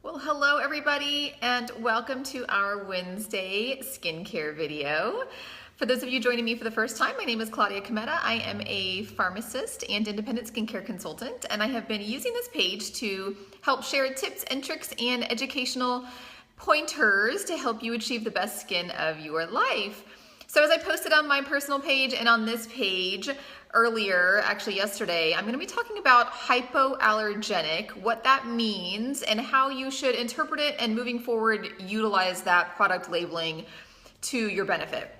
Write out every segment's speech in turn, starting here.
Well, hello everybody, and welcome to our Wednesday skincare video. For those of you joining me for the first time, my name is Claudia Cometa. I am a pharmacist and independent skincare consultant, and I have been using this page to help share tips and tricks and educational pointers to help you achieve the best skin of your life. So as I posted on my personal page and on this page earlier, actually yesterday, I'm going to be talking about hypoallergenic, what that means, and how you should interpret it and moving forward utilize that product labeling to your benefit.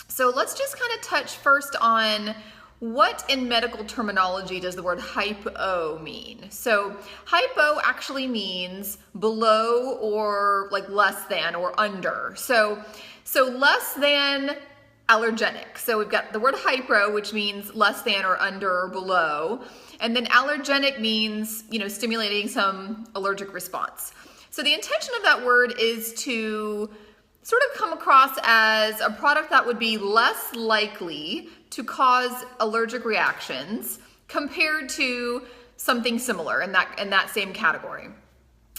So let's just kind of touch first on what in medical terminology does the word hypo mean. So hypo actually means below or like less than or under. So less than allergenic. So we've got the word hypo, which means less than or under or below. And then allergenic means, stimulating some allergic response. So the intention of that word is to sort of come across as a product that would be less likely to cause allergic reactions compared to something similar in that same category.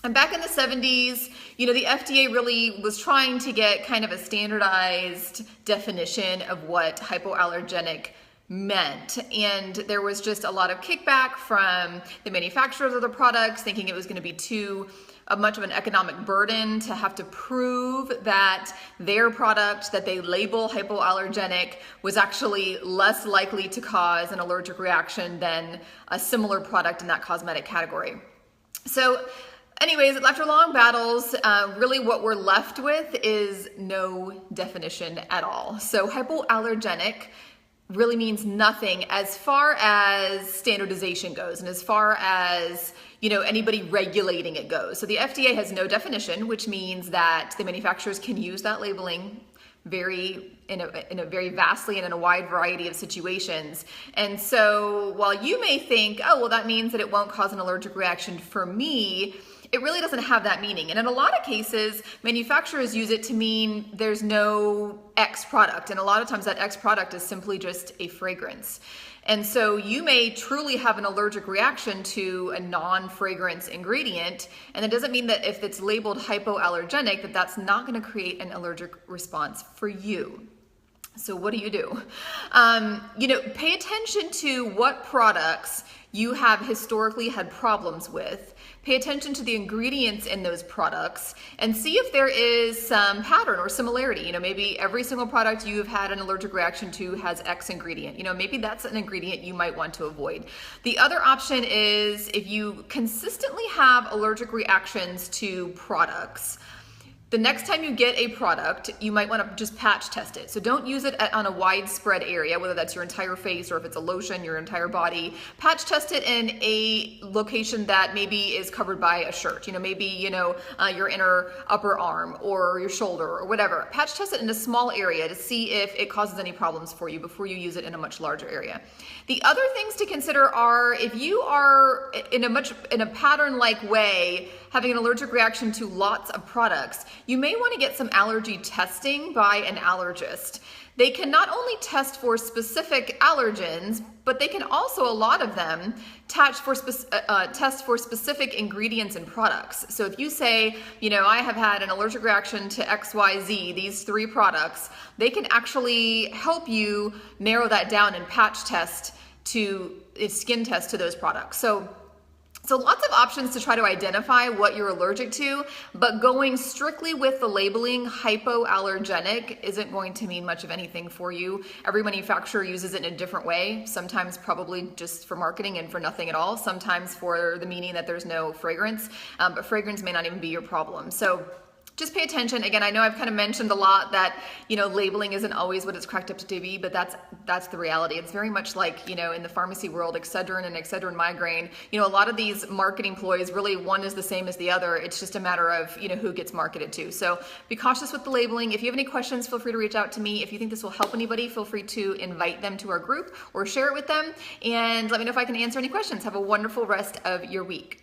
And back in the 70s, the FDA really was trying to get kind of a standardized definition of what hypoallergenic meant. And there was just a lot of kickback from the manufacturers of the products, thinking it was going to be too much of an economic burden to have to prove that their product that they label hypoallergenic was actually less likely to cause an allergic reaction than a similar product in that cosmetic category. So anyways, after long battles, really what we're left with is no definition at all. So hypoallergenic really means nothing as far as standardization goes and as far as anybody regulating it goes. So the FDA has no definition, which means that the manufacturers can use that labeling in a very vastly and in a wide variety of situations. And so while you may think, oh, well, that means that it won't cause an allergic reaction for me, it really doesn't have that meaning. And in a lot of cases, manufacturers use it to mean there's no X product. And a lot of times that X product is simply just a fragrance. And so you may truly have an allergic reaction to a non-fragrance ingredient. And it doesn't mean that if it's labeled hypoallergenic, that's not going to create an allergic response for you. So what do? Pay attention to what products you have historically had problems with. Pay attention to the ingredients in those products and see if there is some pattern or similarity. Maybe every single product you've had an allergic reaction to has X ingredient. Maybe that's an ingredient you might want to avoid. The other option is if you consistently have allergic reactions to products, the next time you get a product, you might want to just patch test it. So don't use it on a widespread area, whether that's your entire face or if it's a lotion, your entire body. Patch test it in a location that maybe is covered by a shirt. Maybe, your inner upper arm or your shoulder or whatever. Patch test it in a small area to see if it causes any problems for you before you use it in a much larger area. The other things to consider are if you are in a pattern-like way having an allergic reaction to lots of products, you may want to get some allergy testing by an allergist. They can not only test for specific allergens, but they can also, a lot of them, test for specific ingredients in products. So if you say, I have had an allergic reaction to XYZ, these 3 products, they can actually help you narrow that down and patch test skin test to those products. So lots of options to try to identify what you're allergic to, but going strictly with the labeling hypoallergenic isn't going to mean much of anything for you. Every manufacturer uses it in a different way, sometimes probably just for marketing and for nothing at all, sometimes for the meaning that there's no fragrance, but fragrance may not even be your problem. So just pay attention. Again, I know I've kind of mentioned a lot that, labeling isn't always what it's cracked up to be, but that's the reality. It's very much like, in the pharmacy world, Excedrin and Excedrin migraine, a lot of these marketing ploys, really one is the same as the other. It's just a matter of, who gets marketed to. So be cautious with the labeling. If you have any questions, feel free to reach out to me. If you think this will help anybody, feel free to invite them to our group or share it with them. And let me know if I can answer any questions. Have a wonderful rest of your week.